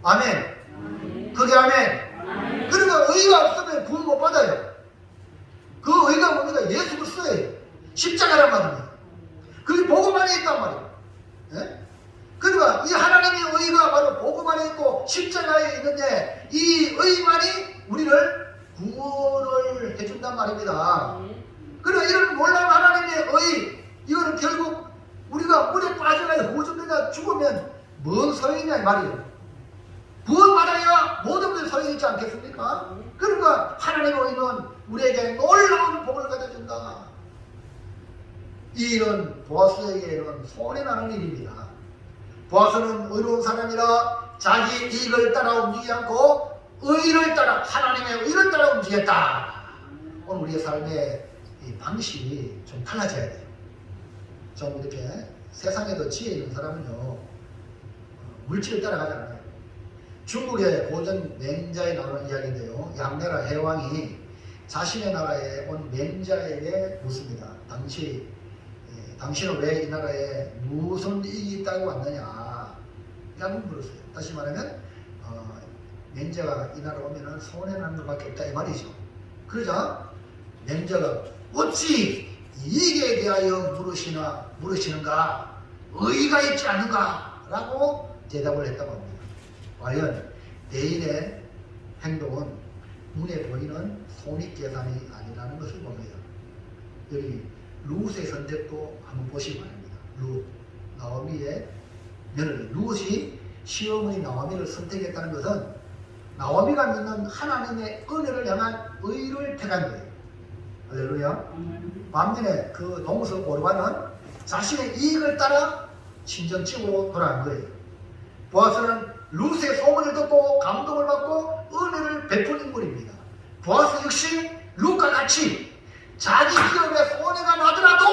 아멘. 그게 아멘. 그러니까 의가 없으면 구원 못 받아요. 그 의가 뭡니까? 예수 그리스도예요. 십자가란 말입니다. 그게 복음 안에 있단 말이에요. 예? 그러니까 이 하나님의 의가 바로 복음 안에 있고 십자가에 있는데 이 의만이 우리를 구원을 해준단 말입니다. 그러니까 이런 놀라운 하나님의 의, 이거는 결국 우리가 물에 빠져가지고 호주가 죽으면 뭔 소용이냐 이 말이에요. 구원받아야 모든 게 소용있지 않겠습니까? 그러니까 하나님의 의는 우리에게 놀라운 복을 가져준다. 이런 보아스에게는 손해나는 일입니다. 보아스는 의로운 사람이라 자기 이익을 따라 움직이지 않고 의를 따라, 하나님의 의를 따라 움직였다. 오늘 우리의 삶의 이 방식이 좀 달라져야 돼요. 좀 이렇게 세상에도 지혜 있는 사람은요, 물질을 따라가지 않아요. 중국의 고전 맹자에 나오는 이야기인데요, 양나라 해왕이 자신의 나라에 온 맹자에게 묻습니다. 당신은 왜 이 나라에 무슨 이익이 있다고 왔느냐? 라고 물었어요. 다시 말하면 맹자가 이 나라 오면은 손해나는 것밖에 없다 이 말이죠. 그러자 맹자가 어찌 이익에 대하여 물으시는가? 의의가 있지 않는가? 라고 대답을 했다고 합니다. 과연 대인의 행동은 눈에 보이는 손익계산이 아니라는 것을 봅니다. 여기 룻의 선택도 한번 보시기 바랍니다. 룻, 나오미의 며느리 룻이 시어머니 나오미를 선택했다는 것은 나오미가 믿는 하나님의 은혜를 향한 의를 택한 거예요. 할렐루야. 반면에 그 동서 오르반은 자신의 이익을 따라 친정집으로 돌아간 거예요. 보아스는 룻의 소문을 듣고 감동을 받고 은혜를 베푼 인물입니다. 보아스 역시 룻과 같이 자기 기업에 손해가 나더라도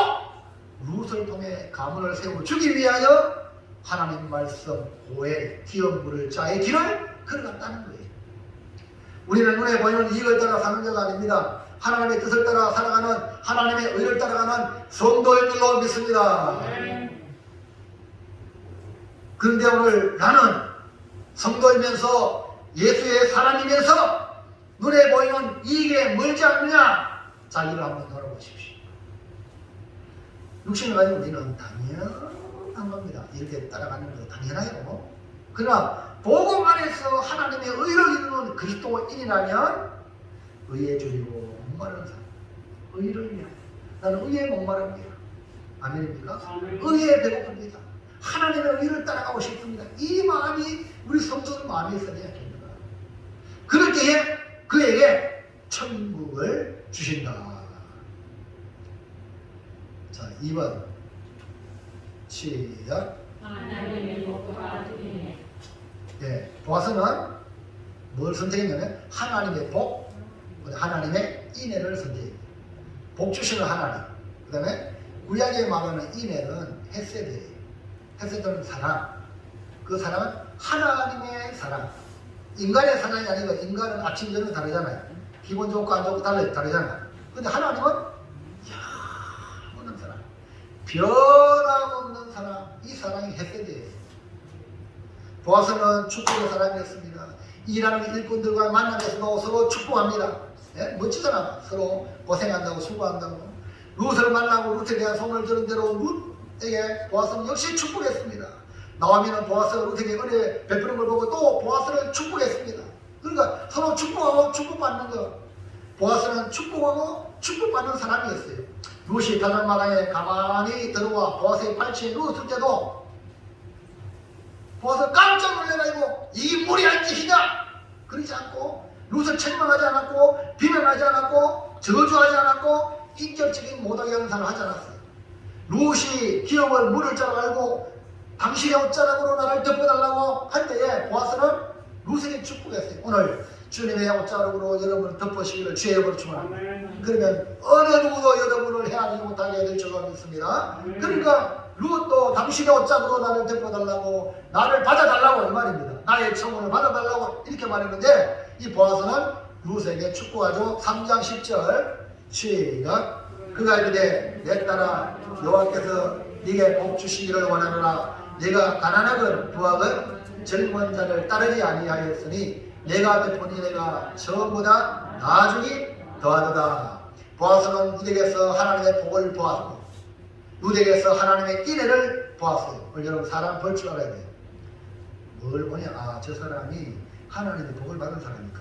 룻을 통해 가문을 세워주기 위하여 하나님 말씀, 고해, 기업 물을 자의 길을 걸어갔다는 거예요. 우리는 눈에 보이는 이익을 따라 사는 자가 아닙니다. 하나님의 뜻을 따라 살아가는, 하나님의 의를 따라가는 성도인 줄로 믿습니다. 그런데 오늘 나는 성도이면서 예수의 사람이면서 눈에 보이는 이익에 멀지 않느냐? 자기를 한번 돌아보십시오. 육신을 가지고 우리는 당연한 겁니다. 이렇게 따라가는 거 당연해요. 그러나 복음 안에서 하나님의 의를 이루는 그리스도인이라면 의에 줄이고 목마른 사람, 의를 위하여 나는 의에 목마릅니다. 아멘입니까? 의에 배고픕니다. 하나님의 의를 따라가고 싶습니다. 이 마음이 우리 성도들 마음에 있어야 됩니다. 그럴 때에 그에게 천국을 주신다. 자, 2번 시작. 하나님의 복과 은혜. 예, 보아서는 뭘 선택했냐면 하나님의 복, 하나님의 인애를 선택했습니다. 복 주시는 하나님. 그 다음에 구약에 말하는 인애는 헤세드예요. 헤세드는 사랑. 그 사랑은 하나님의 사랑. 인간의 사랑이 아니고 인간은 아침 저녁 다르잖아요. 기분 좋고 안 좋고 다르잖아요. 근데 하나님은 없는 사랑, 변함없는 사랑. 이 사랑이 헤세드예요. 보아서는 축복의 사람이었습니다. 일하는 일꾼들과 만남에서도 서로 축복합니다. 예? 멋지잖아. 서로 고생한다고 수고한다고. 룻을 만나고 룻에 대한 소문을 들은 대로 룻에게 보아서는 역시 축복했습니다. 나오미는 보아스 룻에게 은혜 베푸는 걸 보고 또 보아스를 축복했습니다. 그러니까 서로 축복하고 축복받는 거. 보아스는 축복하고 축복받는 사람이었어요. 룻이 가장마당에 가만히 들어와 보아스의 팔찌에 누웠을 때도 보아서 깜짝 놀래가지고 이 무리할 짓이냐? 그러지 않고 룻을 책망하지 않았고 비난하지 않았고 저주하지 않았고 인격적인 모독의 형상을 하지 않았어요. 룻이 기업을 물을 줄 알고 당신의 옷자락으로 나를 덮어달라고 할 때에 보아스는 룻에게 축복했어요. 오늘 주님의 옷자락으로 여러분을 덮으시기를 주의 이름으로 축원합니다. 그러면 어느 누구도 여러분을 해하지 못하게 될 줄로 믿습니다. 그러니까 룻도 당신의 옷자락으로 나를 덮어달라고 나를 받아달라고 이 말입니다. 나의 청혼을 받아달라고 이렇게 말했는데 이 보아스는 룻에게 축복하죠. 3장 10절 시작. 그가 이르되 내 딸아 여호와께서 네게 복 주시기를 원하노라. 내가 가난하건 부하건 젊은 자를 따르지 아니하였으니 내가 베푼 은혜가 처음보다 나중이 더하도다. 보아스는 룻에게서 하나님의 복을 보았고 룻에게서 하나님의 인애를 보았어요. 여러분 사람 볼 줄 알아야 돼요. 뭘 보냐? 아, 저 사람이 하나님의 복을 받은 사람이니까.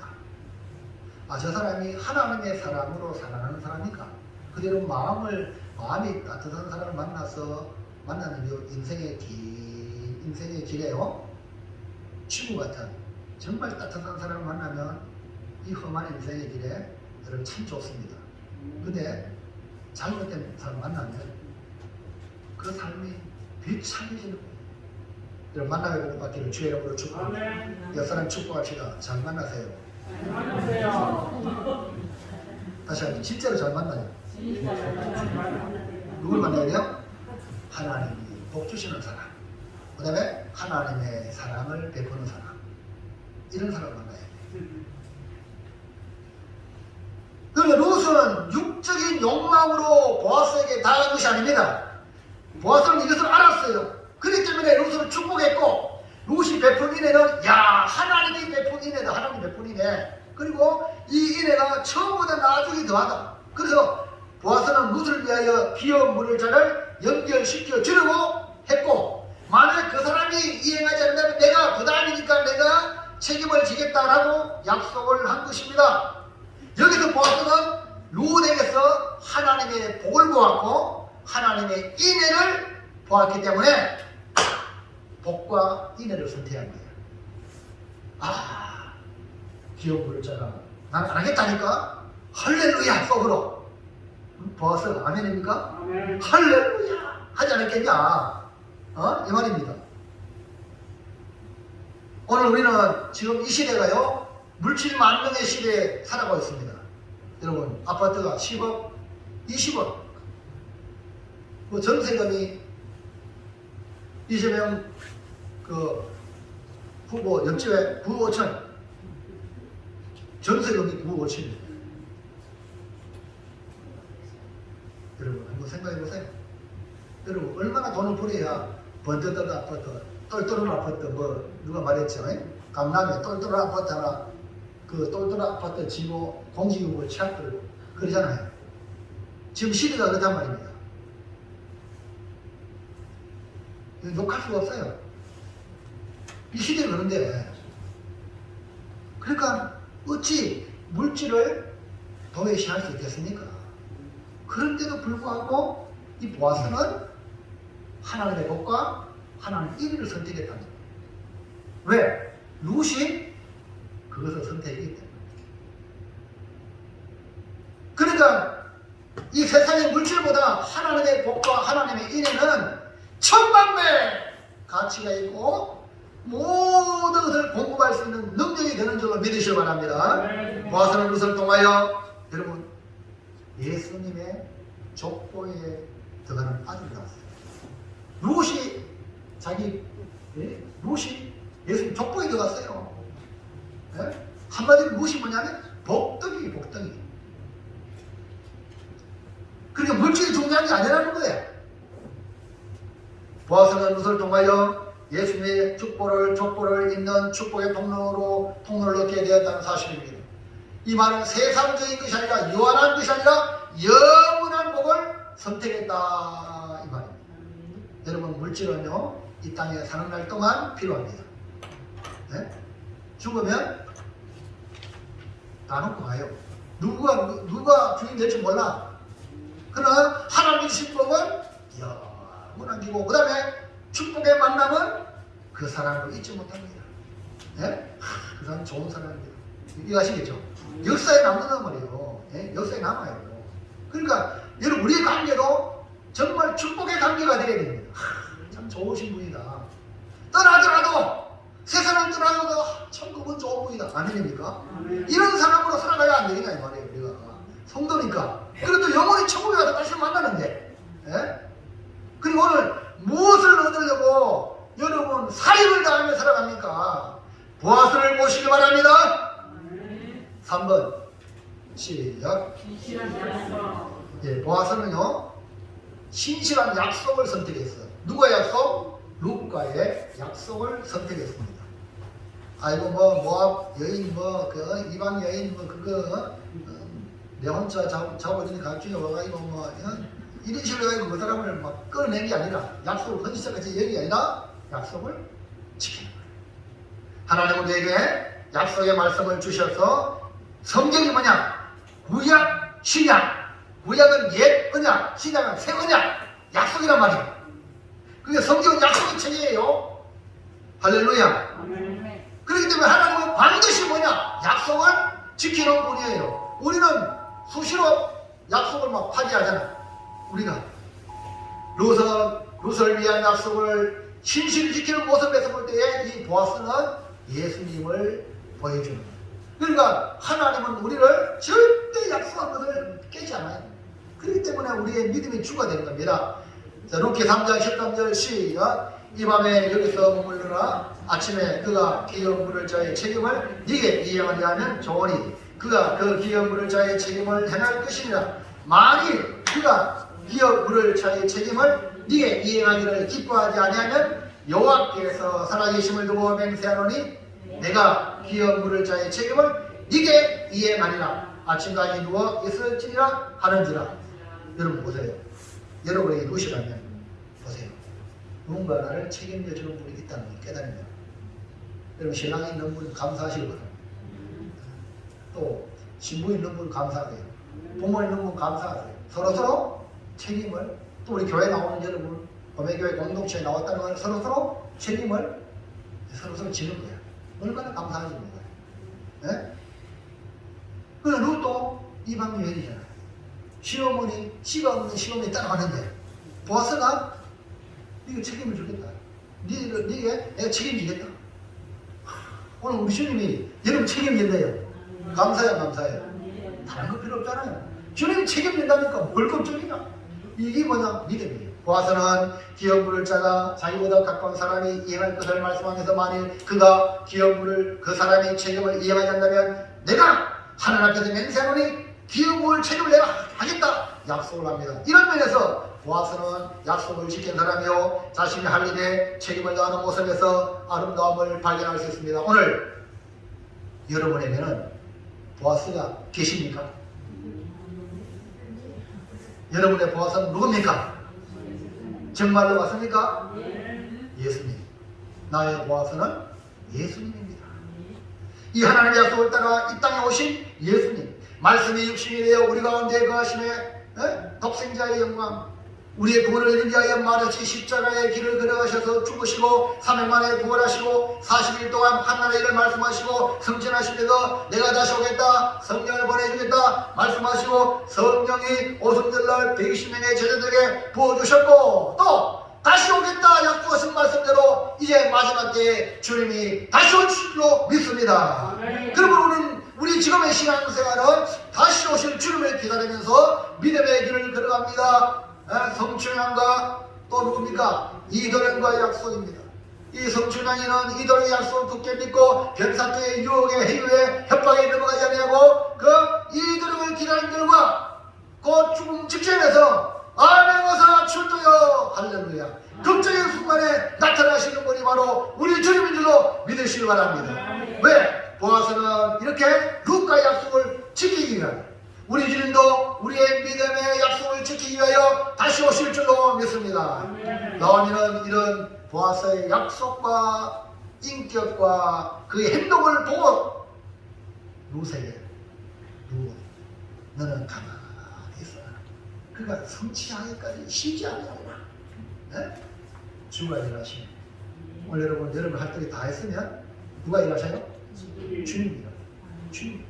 아, 저 사람이 하나님의 사랑으로 살아가는 사람이니까. 그대로 마음이 따뜻한 사람을 만나는 인생의 길에요. 친구 같은 정말 따뜻한 사람을 만나면 이 험한 인생의 길에 여러분 참 좋습니다. 근데 잘못된 사람 만나면 그 삶이 비참해지는 거예요. 여러분 만나게 복 받기를 주의 이름으로 축복합니다. 옆 사람 축복합시다. 잘 만나세요. 다시 한번 진짜로 잘 만나요. 누굴 만나야 돼요? 하나님이 복 주시는 사람, 그 다음에 하나님의 사랑을 베푸는 사람, 이런 사람을 만나야 돼요. 그러면 룻은 육적인 욕망으로 보아스에게 다가간 것이 아닙니다. 보아스는 이것을 알았어요. 그렇기 때문에 룻을 축복했고, 룻이 베푼 인애는 하나님이 베푼 인애다. 하나님이 베푼 인애. 그리고 이 인애가 처음보다 나중에 더하다. 그래서 보아스는 룻을 위하여 기업 물을 자를 연결시켜 주려고 했고, 만약 그 사람이 이행하지 않는다면 내가 그 다음이니까 내가 책임을 지겠다라고 약속을 한 것입니다. 보아스는 룻에게서 하나님의 복을 보았고 하나님의 인애를 보았기 때문에 복과 인애를 선택한 거예요. 아, 기업 물자가 난 안 하겠다니까. 할렐루야 속으로. 보아스 아멘입니까? 아멘. 할렐루야 하지 않았겠냐? 이 말입니다. 오늘 우리는 지금 이 시대가요, 물질 만능의 시대에 살아가고 있습니다. 여러분, 아파트가 10억, 20억, 뭐 전세금이 이재명 그 후보 옆집에 9억 5천, 전세금이 9억 5천입니다. 여러분, 한번 생각해 보세요. 여러분, 얼마나 돈을 벌여야 번듯한 아파트, 똘똘한 아파트, 뭐 누가 말했죠? 강남에 똘똘한 아파트 하나, 그 똘똘한 아파트 지고 공직을 취약들고 그러잖아요. 지금 시대가 그렇단 말입니다. 욕할 수가 없어요. 이 시대가 그런데, 그러니까 어찌 물질을 도외시할 수 있겠습니까? 그런데도 불구하고 이 보아스는 하나님의 복과 하나님의 인의를 선택했다는 거예요. 왜? 룻이 그것을 선택했기 때문에. 그러니까 이 세상의 물질보다 하나님의 복과 하나님의 인의는 천만배 가치가 있고 모든 것을 공급할 수 있는 능력이 되는 줄로 믿으시기 바랍니다. 보아스는 룻을 통하여 여러분 예수님의 족보에 들어가는 아들이 나왔어요. 룻이 자기 룻이 예수님 족보에 들어갔어요. 한마디로 룻이 뭐냐면 복덩이. 그러니까 물질이 중요한 게 아니라는 거예요. 보아스는 룻을 통하여 예수님의 족보를 잇는 축복의 통로를 얻게 되었다는 사실입니다. 이 말은 세상적인 것이 아니라 유한한 것이 아니라 영원한 복을 선택했다 이 말입니다. 여러분, 물질은요 이 땅에 사는 날 동안 필요합니다. 죽으면 다 놓고 가요. 누가 주인 될지 몰라. 그러나 하나님 주신 복은 영원한 기고, 그 다음에 축복의 만남은 그 사람을 잊지 못합니다. 그 사람 좋은 사람입니다. 이거 아시겠죠? 역사에 남는단 말이에요. 역사에 남아요. 그러니까 여러분, 우리의 관계도 정말 축복의 관계가 되어야 됩니다. 참 좋으신 분이다. 떠나더라도, 세상을 떠나더라도 천국은 좋은 분이다. 아멘입니까? 이런 사람으로 살아가야 안 되겠냐 이 말이에요. 우리가 성도니까. 그래도 영원히 천국에 가서 다시 만나는데, 그리고 오늘 무엇을 얻으려고 여러분 사익을 다하며 살아갑니까? 보아스를 모시기 바랍니다. 3번 시작. 보아스는요 신실한 약속을 선택했어요. 누구의 약속? 룻과의 약속을 선택했습니다. 아이고 뭐 모압 여인 그 이방 여인 그거 내 혼자 잡아주니 갑자기 와가지고 이런 식으로 해가지고 그 사람을 막 끌어낸 게 아니라, 약속을 헌시자같이 얘기 게 아니라 약속을 지키는 거예요. 하나님은 우리에게 약속의 말씀을 주셔서, 성경이 뭐냐? 구약, 신약. 구약은 옛 언약, 신약은 새 언약. 약속이란 말이에요. 그게 성경은 약속의 책이에요. 할렐루야. 그렇기 때문에 하나님은 반드시 뭐냐? 약속을 지키는 분이에요. 우리는 수시로 약속을 막 파기하잖아. 우리가 룻을 위한 약속을 신실히 지키는 모습에서 볼 때에 이 보아스는 예수님을 보여주는 거예요. 그러니까 하나님은 우리를 절대 약속한 것을 깨지 않아요. 그렇기 때문에 우리의 믿음이 주가 되는 겁니다. 자, 룻기 3장 13절 시작. 이 밤에 여기서 머물러라. 아침에 그가 기업 물을 자의 책임을 네게 이행하려 하면 좋으니 그가 그 기업 물을 자의 책임을 행할 것이니라. 만일 그가 기업 물을 자의 책임을 네게 이행하기를 기뻐하지 아니하면 여호와께서 살아계심을 두고 맹세하노니 내가 기업 물을 자의 책임을 네게 이행하리라. 아침까지 누워 있을지니라 하는지라. 여러분 보세요. 여러분의 룻이라면 보세요. 누군가 나를 책임져 주는 분이 있다는 걸 깨달으면 여러분 신랑이 있는 분 감사하시기 바랍니다. 또 신부 있는 분 감사하세요. 부모 있는 분 감사하세요. 서로서로 책임을, 또 우리 교회 나오는 여러분, 범해교회 공동체에 나왔다는 건 서로서로 책임을 서로서로 지는 거야. 얼마나 감사한지 몰라요. 예? 그 룻도 이방 여인이잖아요. 시어머니, 씨가 없는 시어머니 따라가는데 보아스가 네가 책임을 주겠다. 네게 내가 책임지겠다. 오늘 우리 주님이 여러분 책임진대요. 감사해요, 감사해요. 다른 거 필요 없잖아요. 주님이 책임진다니까 뭘 걱정이냐. 이게 뭐냐? 믿음이에요. 보아스는 기업부를 짜가 자기보다 가까운 사람이 이행할 것을 말씀하면서 만일 그가 기업부를 그 사람이 책임을 이행하지 않는다면 내가 하나님 앞에서 맹세하노니 기업부를 책임을 내가 하겠다 약속을 합니다. 이런 면에서 보아스는 약속을 지킨 사람이요 자신이 할 일에 책임을 다하는 모습에서 아름다움을 발견할 수 있습니다. 오늘 여러분에게는 보아스가 계십니까? 여러분의 보아스는 누굽니까? 정말로 맞습니까? 예수님. 나의 보아스는 예수님입니다. 이 하나님의 약속을 따라 이 땅에 오신 예수님, 말씀이 육신이 되어 우리 가운데 거하심에 독생자의 영광, 우리의 구원을 이루기 위하여 마르치 십자가의 길을 걸어가셔서 죽으시고 3일 만에 부활하시고 40일 동안 한나라의 일을 말씀하시고 성천하시면서 내가 다시 오겠다, 성령을 보내주겠다 말씀하시고 성령이 오순절날 120명의 제자들에게 부어주셨고 또 다시 오겠다 약속하신 말씀대로 이제 마지막 때에 주님이 다시 오실 줄로 믿습니다. 그러면 우리 지금의 신앙생활은 다시 오실 주님을 기다리면서 믿음의 길을 걸어갑니다. 성춘향과 또 누굽니까? 이도령과의 약속입니다. 이 성춘향이는 이도령의 약속을 굳게 믿고 변사태의 유혹에 해유에 협박에 넘어가지 아니하고 그 이도령을 기다린 결과 곧 죽음 직전에서 아멘 어서 출두여 할렐루야 극적인 순간에 나타나시는 분이 바로 우리 주님인 줄로 믿으시기 바랍니다. 왜? 보아스는 이렇게 룻과의 약속을 지키기 위하여 우리 주님도 우리의 믿음의 약속을 지키기 위하여 다시 오실 줄로 믿습니다. 나오미는 이런 보아스의 약속과 인격과 그의 행동을 보고 룻에게 룻 너는 가만히 있어라. 그가 성취하기까지 쉬지 아니하구나. 주가 일하시네. 오늘 여러분 할 때가 다 했으면 누가 일하셔요? 주님이 일하셔요. 주님.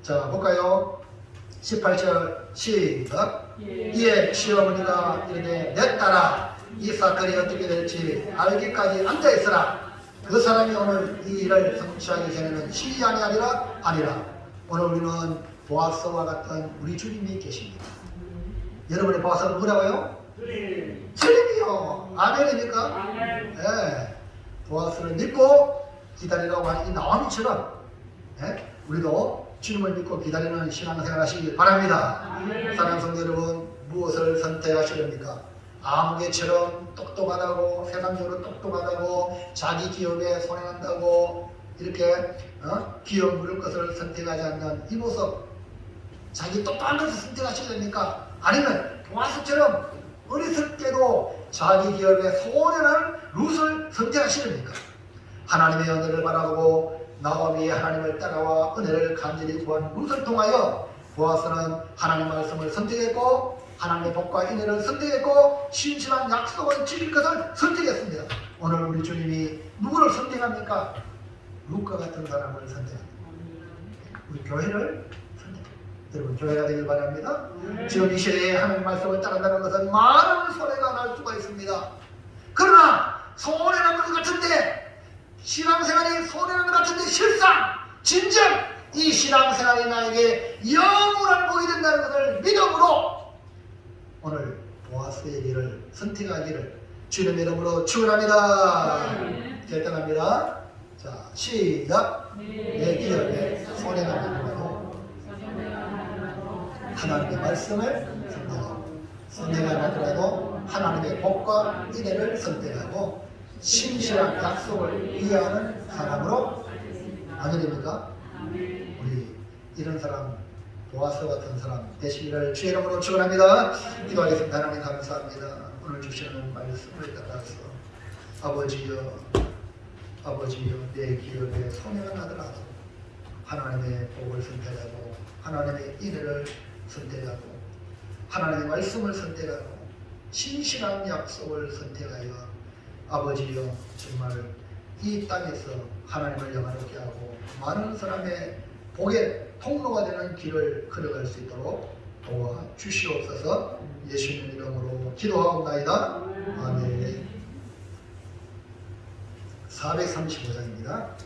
자 볼까요? 18절 시작. 이에 시어머니가 이르되 내 딸아 이 사건이 어떻게 될지 알기까지 앉아있으라. 그 사람이 오늘 이 일을 성취하기 전에는 쉬지 아니라 오늘 우리는 보아스와 같은 우리 주님이 계십니다. 여러분의 보아스는 누구라고요? 주님이요. 아멘입니까? 네. 보아스를 믿고 기다리라고 하는 이 나오미처럼 우리도 주님을 믿고 기다리는 신앙생활 하시기 바랍니다. 사랑하는 성도 여러분, 무엇을 선택하시렵니까? 아무개처럼 똑똑하다고, 세상적으로 똑똑하다고, 자기 기업에 손해난다고 이렇게 기업 물을 것을 선택하지 않는 이 모습, 자기 똑똑한 것을 선택하셔야 됩니까? 아니면 보아스처럼 어리석게도 자기 기업에 손해난 룻을 선택하시렵니까? 하나님의 은혜를 바라보고 나오미의 하나님을 따라와 은혜를 간절히 구한 룻을 통하여 보아스는 하나님의 말씀을 선택했고 하나님의 복과 은혜를 선택했고 신실한 약속을 지킬 것을 선택했습니다. 오늘 우리 주님이 누구를 선택합니까? 룻과 같은 사람을 선택합니다. 우리 교회를 선택합니다. 여러분 교회가 되길 바랍니다. 지금 이 시대에 하나님의 말씀을 따른다는 것은 많은 손해가 날 수가 있습니다. 그러나 손해난 것 같은데 신앙생활이 손해난 것 같은데 실상 진정 이 신앙생활이 나에게 영원한 복이 된다는 것을 믿음으로 오늘 보아스의 길을 선택하기를 주님의 이름으로 축원합니다. 결단합니다. 자 시작. 내 기업에 손해가 나더라도 하나님의 말씀을 선택하고 손해가 나더라도 하나님의 복과 은혜를 선택하고 신실한 약속을 이해하는 사람으로 아니됩니까? 우리 이런 사람 보아스 같은 사람 되시기를 주의 이름으로 축원합니다. 기도하겠습니다. 하나님 감사합니다. 오늘 주시는 말씀을 따라서 아버지여 내 기업에 손해가 나더라도 하나님의 복을 선택하고 하나님의 인애를 선택하고 하나님의 말씀을 선택하고 신실한 약속을 선택하여 아버지여 정말 이 땅에서 하나님을 영화롭게 하고 많은 사람의 복의 통로가 되는 길을 걸어갈 수 있도록 도와 주시옵소서. 예수님 이름으로 기도하옵나이다. 아멘. 435장입니다.